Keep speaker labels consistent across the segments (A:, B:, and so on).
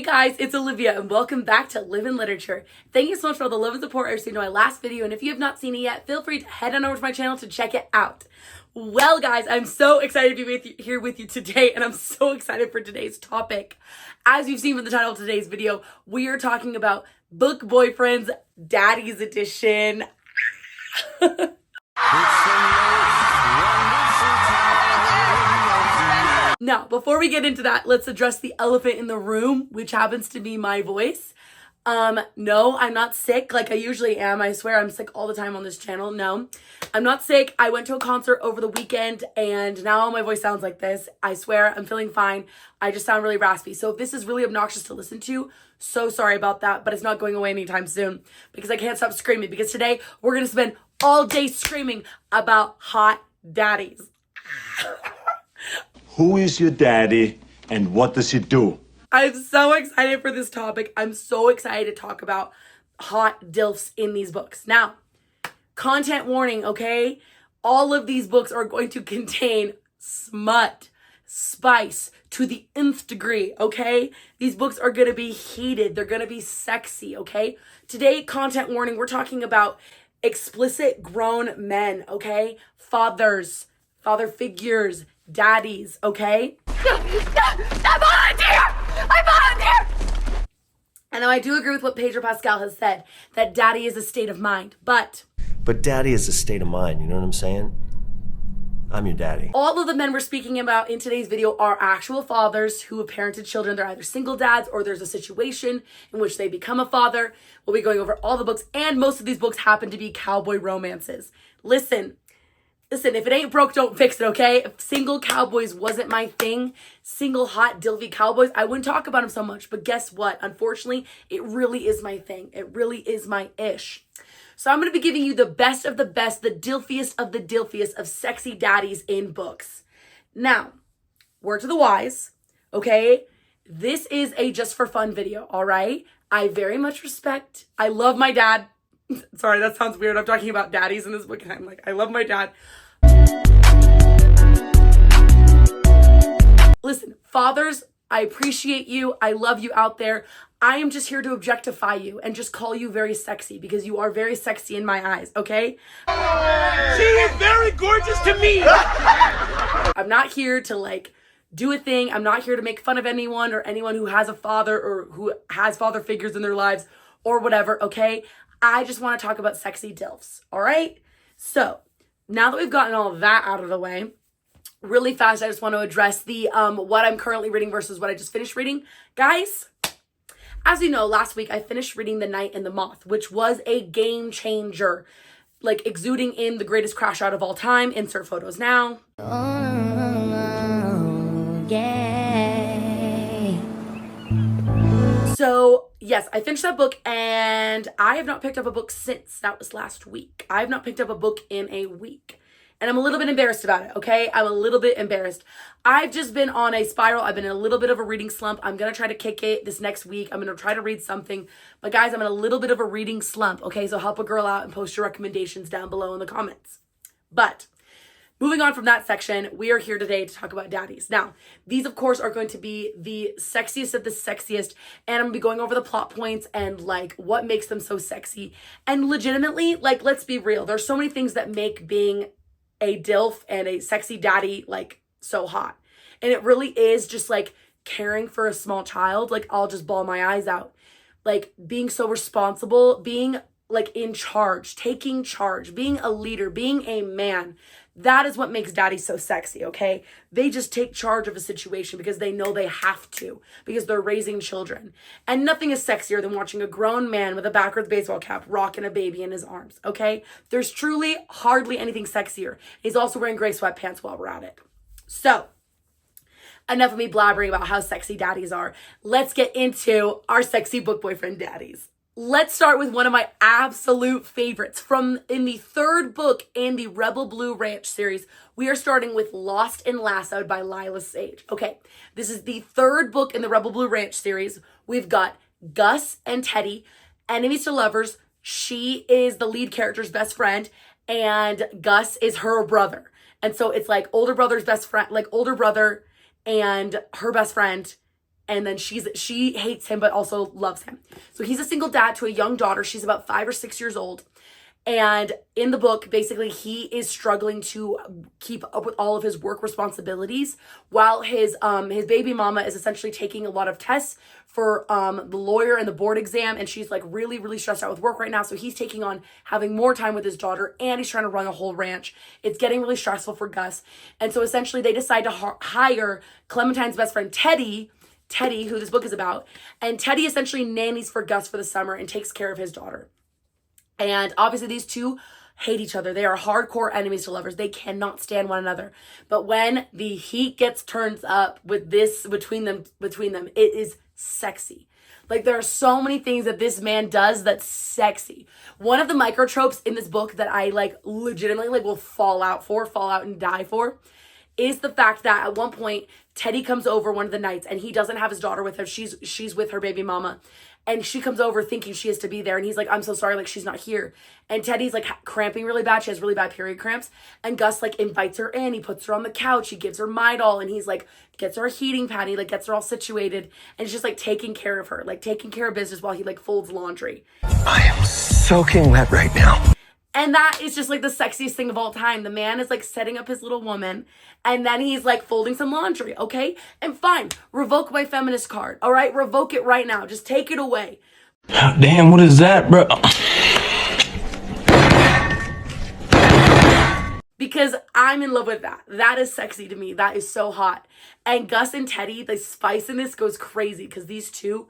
A: guys, it's Olivia and welcome back to Live in Literature. Thank you so much for all the love and support I received in my last video, and if you have not seen it yet, feel free to head on over to my channel to check it out. Well guys, I'm so excited to be here with you today, and I'm so excited for today's topic. As you've seen from the title of today's video, we are talking about Book Boyfriends Daddies Edition. Now, before we get into that, let's address the elephant in the room, which happens to be my voice. No, I'm not sick like I usually am. I swear I'm sick all the time on this channel. No, I'm not sick. I went to a concert over the weekend and now my voice sounds like this. I swear I'm feeling fine. I just sound really raspy. So if this is really obnoxious to listen to, so sorry about that, but it's not going away anytime soon because I can't stop screaming, because today we're going to spend all day screaming about hot daddies.
B: Who is your daddy and what does he do?
A: I'm so excited for this topic. I'm so excited to talk about hot DILFs in these books. Now, content warning, okay? All of these books are going to contain smut, spice to the nth degree, okay? These books are going to be heated. They're going to be sexy, okay? Today, content warning, we're talking about explicit grown men, okay? Fathers, father figures, daddies, okay? I volunteer! And now I do agree with what Pedro Pascal has said, that daddy is a state of mind, but
C: daddy is a state of mind, you know what I'm saying? I'm your daddy.
A: All of the men we're speaking about in today's video are actual fathers who have parented children. They're either single dads or there's a situation in which they become a father. We'll be going over all the books, and most of these books happen to be cowboy romances. Listen, if it ain't broke, don't fix it, okay? If single cowboys wasn't my thing, single hot dilfy cowboys, I wouldn't talk about them so much. But guess what? Unfortunately, it really is my thing. It really is my ish. So I'm going to be giving you the best of the best, the dilfiest of sexy daddies in books. Now, word to the wise, okay? This is a just for fun video, all right? I very much respect, I love my dad. Sorry, that sounds weird. I'm talking about daddies in this book and I'm like, I love my dad. Listen, fathers, I appreciate you. I love you out there. I am just here to objectify you and just call you very sexy because you are very sexy in my eyes, okay?
D: She is very gorgeous to me.
A: I'm not here to like do a thing. I'm not here to make fun of anyone or anyone who has a father or who has father figures in their lives or whatever, okay? I just want to talk about sexy DILFs, all right? So now that we've gotten all of that out of the way, really fast, I just want to address the what I'm currently reading versus what I just finished reading. Guys, as you know, last week I finished reading The Night and the Moth, which was a game changer, like exuding in the greatest crash out of all time. Insert photos now.
E: Oh, yeah.
A: So yes, I finished that book and I have not picked up a book since. That was last week. I have not picked up a book in a week. And I'm a little bit embarrassed about it, okay? I'm a little bit embarrassed. I've just been on a spiral. I've been in a little bit of a reading slump. I'm going to try to kick it this next week. I'm going to try to read something. But guys, I'm in a little bit of a reading slump, okay? So help a girl out and post your recommendations down below in the comments. But moving on from that section, we are here today to talk about daddies. Now, these, of course, are going to be the sexiest of the sexiest, and I'm going to be going over the plot points and, like, what makes them so sexy. And legitimately, like, let's be real. There's so many things that make being a DILF and a sexy daddy, like, so hot. And it really is just, like, caring for a small child. Like, I'll just bawl my eyes out. Like, being so responsible, being, like, in charge, taking charge, being a leader, being a man. That is what makes daddy so sexy, okay? They just take charge of a situation because they know they have to, because they're raising children. And nothing is sexier than watching a grown man with a backwards baseball cap rocking a baby in his arms, okay? There's truly hardly anything sexier. He's also wearing gray sweatpants while we're at it. So, enough of me blabbering about how sexy daddies are. Let's get into our sexy book boyfriend daddies. Let's start with one of my absolute favorites from in the third book in the Rebel Blue Ranch series. We are starting with Lost and Lassoed by Lassoed. Okay, this is the third book in the Rebel Blue Ranch series. We've got Gus and Teddy, enemies to lovers. She is the lead character's best friend, and Gus is her brother. And so it's like older brother's best friend, like older brother and her best friend And then she hates him, but also loves him. So he's a single dad to a young daughter. She's about 5 or 6 years old. And in the book, basically, he is struggling to keep up with all of his work responsibilities while his baby mama is essentially taking a lot of tests for the lawyer and the board exam. And she's like really, really stressed out with work right now. So he's taking on having more time with his daughter, and he's trying to run a whole ranch. It's getting really stressful for Gus. And so essentially they decide to hire Clementine's best friend, Teddy, who this book is about. And Teddy essentially nannies for Gus for the summer and takes care of his daughter. And obviously these two hate each other. They are hardcore enemies to lovers. They cannot stand one another. But when the heat gets turned up with this between them, it is sexy. Like, there are so many things that this man does that's sexy. One of the microtropes in this book that I like legitimately like will fall out and die for is the fact that at one point Teddy comes over one of the nights and he doesn't have his daughter with him. She's with her baby mama. And she comes over thinking she has to be there. And he's like, I'm so sorry, like, she's not here. And Teddy's like cramping really bad. She has really bad period cramps. And Gus like invites her in. He puts her on the couch. He gives her Midol. And he's like, gets her a heating pad. He like gets her all situated. And he's just like taking care of her, like taking care of business while he like folds laundry.
E: I am soaking wet right now.
A: And that is just like the sexiest thing of all time. The man is like setting up his little woman, and then he's like folding some laundry, okay? And fine, revoke my feminist card, all right? Revoke it right now. Just take it away.
E: Damn, what is that, bro?
A: Because I'm in love with that. That is sexy to me. That is so hot. And Gus and Teddy, the spice in this goes crazy because these two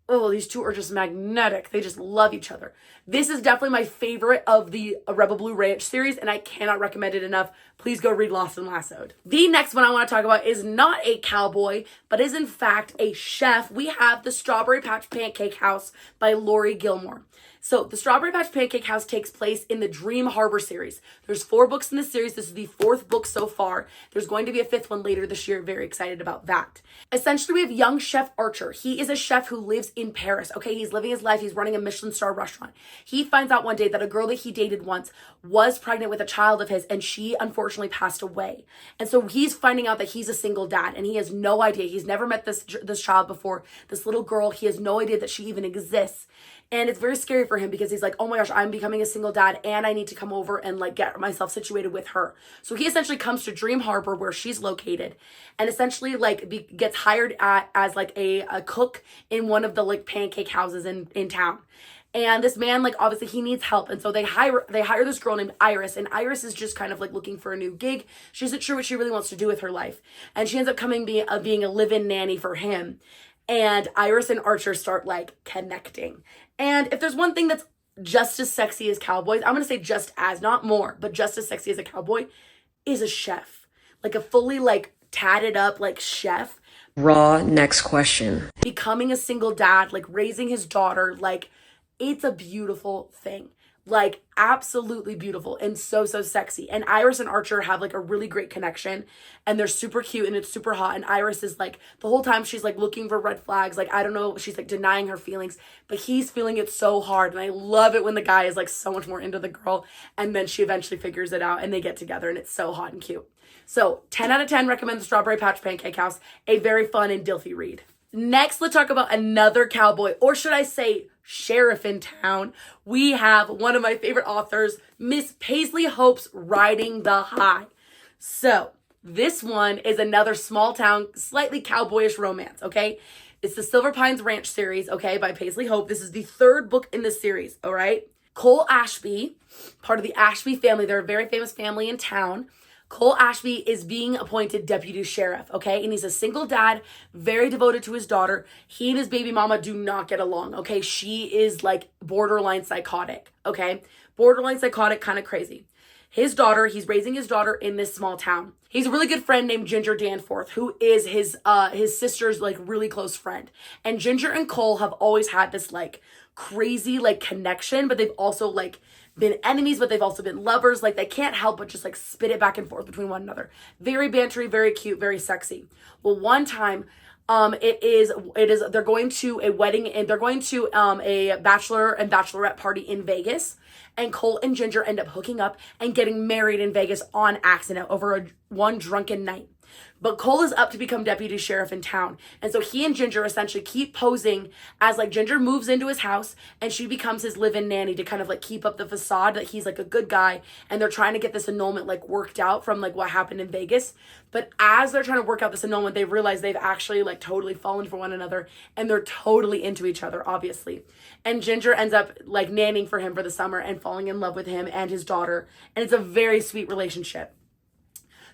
A: are just magnetic. They just love each other. This is definitely my favorite of the Rebel Blue Ranch series, and I cannot recommend it enough. Please go read Lost and Lassoed. The next one I want to talk about is not a cowboy, but is in fact a chef. We have The Strawberry Patch Pancake House by Lori Gilmore. So the Strawberry Patch Pancake House takes place in the Dream Harbor series. There's 4 books in this series. This is the 4th book so far. There's going to be a 5th one later this year. Very excited about that. Essentially, we have young Chef Archer. He is a chef who lives in Paris. Okay, he's living his life. He's running a Michelin star restaurant. He finds out one day that a girl that he dated once was pregnant with a child of his, and she unfortunately passed away. And so he's finding out that he's a single dad, and he has no idea. He's never met this child before, this little girl. He has no idea that she even exists. And it's very scary for him because he's like, oh my gosh, I'm becoming a single dad and I need to come over and like get myself situated with her. So he essentially comes to Dream Harbor where she's located and essentially like gets hired as like a cook in one of the like pancake houses in town. And this man, like, obviously he needs help. And so they hire this girl named Iris. And Iris is just kind of like looking for a new gig. She isn't sure what she really wants to do with her life. And she ends up being a live-in nanny for him. And Iris and Archer start like connecting. And if there's one thing that's just as sexy as cowboys, I'm going to say just as, not more, but just as sexy as a cowboy, is a chef. Like a fully like tatted up like chef.
F: Raw, next question.
A: Becoming a single dad, like raising his daughter, like it's a beautiful thing. Like absolutely beautiful and so sexy. And Iris and Archer have like a really great connection and they're super cute and it's super hot. And Iris is like, the whole time she's like looking for red flags. Like, I don't know, she's like denying her feelings, but he's feeling it so hard. And I love it when the guy is like so much more into the girl and then she eventually figures it out and they get together and it's so hot and cute. So 10 out of 10 recommend The Strawberry Patch Pancake House. A very fun and DILFy read. Next, let's talk about another cowboy, or should I say sheriff in town. We have one of my favorite authors, Miss Paisley Hope's Riding the High. So this one is another small town, slightly cowboyish romance, okay? It's the Silver Pines Ranch series, okay, by Paisley Hope. This is the 3rd book in the series, all right? Cole Ashby, part of the Ashby family, they're a very famous family in town. Cole Ashby is being appointed deputy sheriff, okay? And he's a single dad, very devoted to his daughter. He and his baby mama do not get along, okay? She is like borderline psychotic, okay? Borderline psychotic, kind of crazy. His daughter, he's raising his daughter in this small town. He's a really good friend named Ginger Danforth, who is his sister's like really close friend. And Ginger and Cole have always had this like crazy like connection, but they've also like been enemies, but they've also been lovers. Like they can't help but just like spit it back and forth between one another. Very bantery, very cute, very sexy. Well, one time, they're going to a wedding and they're going to a bachelor and bachelorette party in Vegas. And Cole and Ginger end up hooking up and getting married in Vegas on accident over one drunken night. But Cole is up to become deputy sheriff in town. And so he and Ginger essentially keep posing as like Ginger moves into his house and she becomes his live-in nanny to kind of like keep up the facade that he's like a good guy. And they're trying to get this annulment like worked out from like what happened in Vegas. But as they're trying to work out this annulment, they realize they've actually like totally fallen for one another and they're totally into each other, obviously. And Ginger ends up like nannying for him for the summer and falling in love with him and his daughter. And it's a very sweet relationship.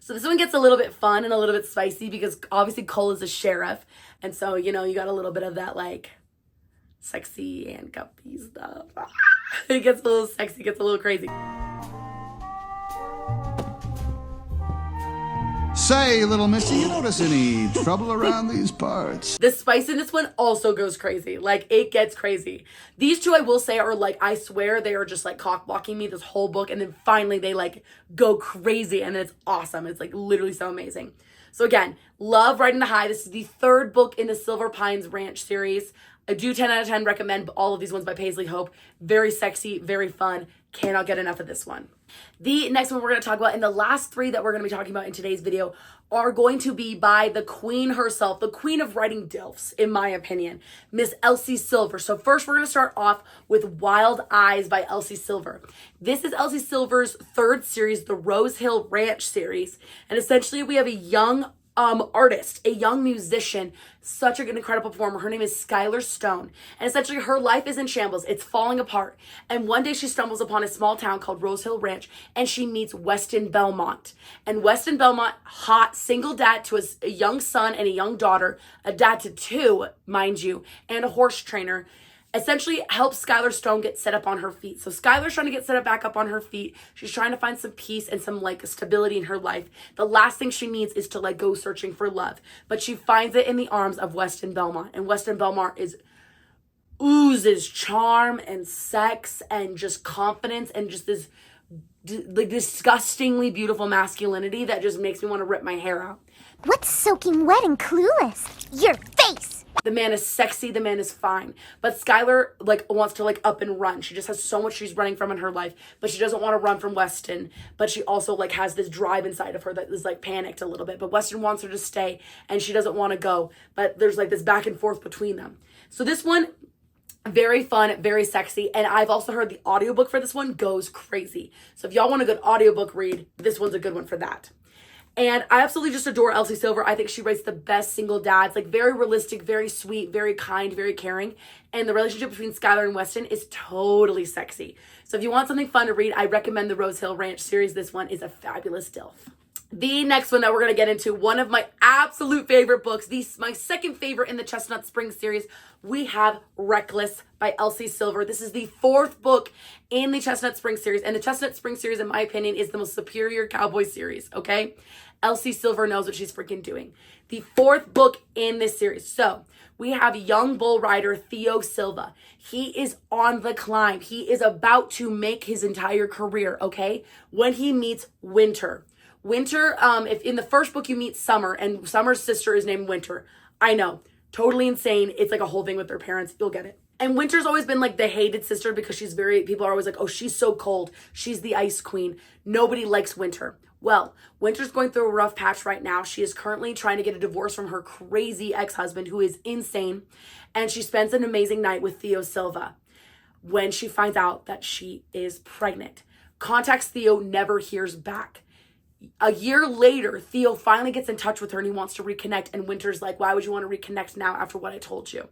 A: So this one gets a little bit fun and a little bit spicy because obviously Cole is a sheriff. And so, you know, you got a little bit of that like sexy handcuffy stuff. It gets a little sexy, gets a little crazy.
G: Say, little missy, you notice any trouble around these parts?
A: The spice in this one also goes crazy. Like, it gets crazy. These two, I will say, are like, I swear they are just like cock blocking me this whole book. And then finally they like go crazy and it's awesome. It's like literally so amazing. So again, love Riding the High. This is the third book in the Silver Pines Ranch series. I do 10 out of 10 recommend all of these ones by Paisley Hope. Very sexy, very fun. Cannot get enough of this one. The next one we're going to talk about, and the last three that we're going to be talking about in today's video, are going to be by the queen herself, the queen of writing DILFs, in my opinion, Miss Elsie Silver. So first we're going to start off with Wild Eyes by Elsie Silver. This is Elsie Silver's third series, the Rose Hill Ranch series. And essentially we have a young artist, a young musician, such an incredible performer. Her name is Skylar Stone. And essentially her life is in shambles. It's falling apart. And one day she stumbles upon a small town called Rose Hill Ranch and she meets Weston Belmont. And Weston Belmont, hot, single dad to a young son and a young daughter, a dad to two, mind you, and a horse trainer, essentially helps Skylar Stone get set up on her feet. So Skylar's trying to get set up back up on her feet. She's trying to find some peace and some like stability in her life. The last thing she needs is to like go searching for love. But she finds it in the arms of Weston Belmont. And Weston Belmont oozes charm and sex and just confidence and just this like disgustingly beautiful masculinity that just makes me want to rip my hair out.
H: What's soaking wet and clueless? Your face!
A: The man is sexy, the man is fine. But Skylar like wants to like up and run. She just has so much she's running from in her life, but she doesn't want to run from Weston. But she also like has this drive inside of her that is like panicked a little bit. But Weston wants her to stay and she doesn't want to go. But there's like this back and forth between them. So this one, very fun, very sexy. And I've also heard the audiobook for this one goes crazy. So if y'all want a good audiobook read, this one's a good one for that. And I absolutely just adore Elsie Silver. I think she writes the best single dads, like very realistic, very sweet, very kind, very caring. And the relationship between Skylar and Weston is totally sexy. So if you want something fun to read, I recommend the Rose Hill Ranch series. This one is a fabulous DILF. The next one that we're going to get into, one of my absolute favorite books, my second favorite in the Chestnut Springs series, we have Reckless by Elsie Silver. This is the fourth book in the Chestnut Springs series. And the Chestnut Springs series, in my opinion, is the most superior cowboy series, okay? Elsie Silver knows what she's freaking doing. The fourth book in this series. So we have young bull rider Theo Silva. He is on the climb. He is about to make his entire career, okay? When he meets Winter. Winter, if in the first book you meet Summer, and Summer's sister is named Winter. I know, totally insane. It's like a whole thing with their parents. You'll get it. And Winter's always been like the hated sister because people are always like, oh, she's so cold. She's the ice queen. Nobody likes Winter. Well, Winter's going through a rough patch right now. She is currently trying to get a divorce from her crazy ex-husband who is insane. And she spends an amazing night with Theo Silva when she finds out that she is pregnant. Contacts Theo, never hears back. A year later, Theo finally gets in touch with her and he wants to reconnect. And Winter's like, why would you want to reconnect now after what I told you?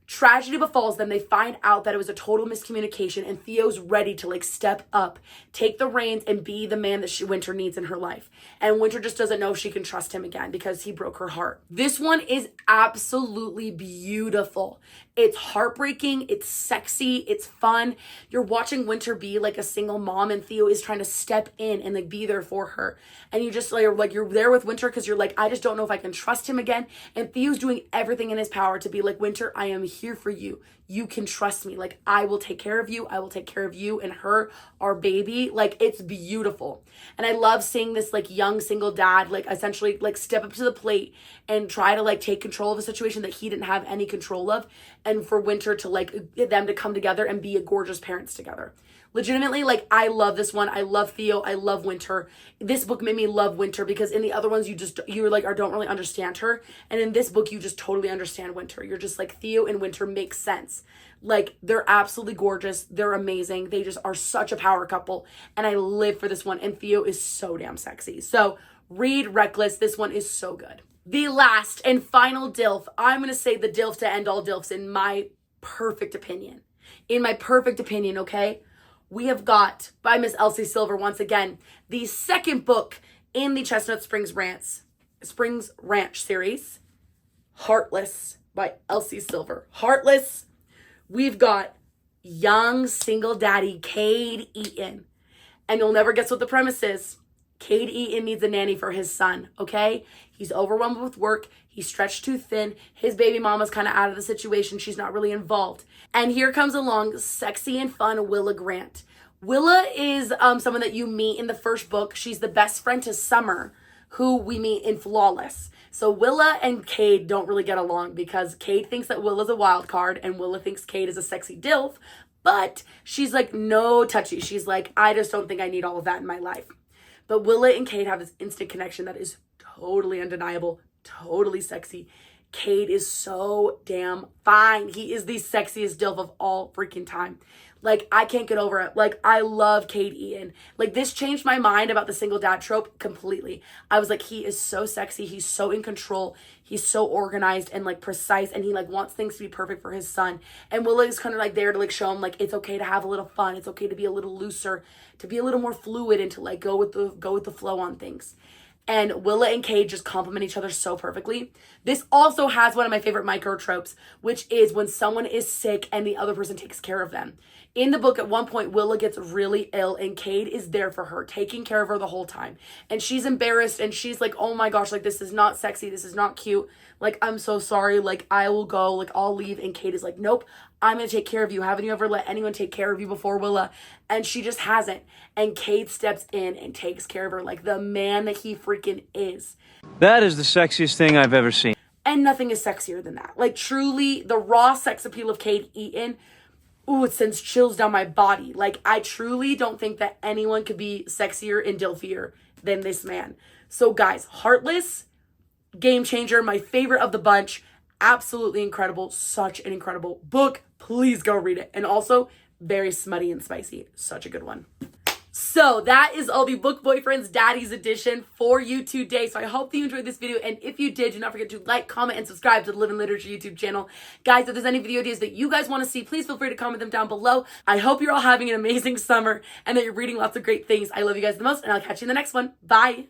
A: Tragedy befalls them. They find out that it was a total miscommunication and Theo's ready to like step up, take the reins and be the man that Winter needs in her life. And Winter just doesn't know if she can trust him again because he broke her heart. This one is absolutely beautiful. It's heartbreaking, it's sexy, it's fun. You're watching Winter be like a single mom and Theo is trying to step in and like be there for her. And you just like you're there with Winter because you're like, I just don't know if I can trust him again. And Theo's doing everything in his power to be like, Winter, I am here for you. You can trust me. Like, I will take care of you. I will take care of you and her, our baby. Like, it's beautiful. And I love seeing this like young single dad, like essentially like step up to the plate and try to like take control of a situation that he didn't have any control of. And for Winter to like get them to come together and be a gorgeous parents together. Legitimately, like, I love this one. I love Theo. I love Winter. This book made me love Winter because in the other ones, you're like, or don't really understand her. And in this book, you just totally understand Winter. You're just like, Theo and Winter make sense. Like, they're absolutely gorgeous. They're amazing. They just are such a power couple. And I live for this one. And Theo is so damn sexy. So read Reckless. This one is so good. The last and final DILF. I'm going to say the DILF to end all DILFs in my perfect opinion. In my perfect opinion, okay? We have got, by Miss Elsie Silver once again, the second book in the Chestnut Springs Ranch series, Heartless by Elsie Silver. Heartless, we've got young single daddy Cade Eaton. And you'll never guess what the premise is. Cade Eaton needs a nanny for his son, okay? He's overwhelmed with work. He's stretched too thin. His baby mama's kind of out of the situation. She's not really involved. And here comes along sexy and fun Willa Grant. Willa is someone that you meet in the first book. She's the best friend to Summer, who we meet in Flawless. So Willa and Cade don't really get along because Cade thinks that Willa's a wild card and Willa thinks Cade is a sexy DILF. But she's like, no touchy. She's like, I just don't think I need all of that in my life. But Willa and Cade have this instant connection that is totally undeniable, totally sexy. Cade is so damn fine. He is the sexiest DILF of all freaking time. Like, I can't get over it. Like, I love Cade Eaton. Like, this changed my mind about the single dad trope completely. I was like, he is so sexy. He's so in control. He's so organized and, like, precise. And he, like, wants things to be perfect for his son. And Willa is kind of, like, there to, like, show him, like, it's okay to have a little fun. It's okay to be a little looser, to be a little more fluid and to, like, go with the flow on things. And Willa and Cade just complement each other so perfectly. This also has one of my favorite micro tropes, which is when someone is sick and the other person takes care of them. In the book, at one point, Willa gets really ill and Cade is there for her, taking care of her the whole time. And she's embarrassed and she's like, oh my gosh, like, this is not sexy. This is not cute. Like, I'm so sorry. Like, I will go. Like, I'll leave. And Cade is like, nope, I'm going to take care of you. Haven't you ever let anyone take care of you before, Willa? And she just hasn't. And Cade steps in and takes care of her like the man that he freaking is.
E: That is the sexiest thing I've ever seen.
A: And nothing is sexier than that. Like, truly, the raw sex appeal of Cade Eaton, ooh, it sends chills down my body. Like, I truly don't think that anyone could be sexier and DILFier than this man. So, guys, Heartless, game changer, my favorite of the bunch. Absolutely incredible. Such an incredible book. Please go read it. And also, very smutty and spicy. Such a good one. So that is all the Book Boyfriends Daddies edition for you today. So I hope that you enjoyed this video. And if you did, do not forget to like, comment, and subscribe to the Living Literature YouTube channel. Guys, if there's any video ideas that you guys want to see, please feel free to comment them down below. I hope you're all having an amazing summer and that you're reading lots of great things. I love you guys the most, and I'll catch you in the next one. Bye.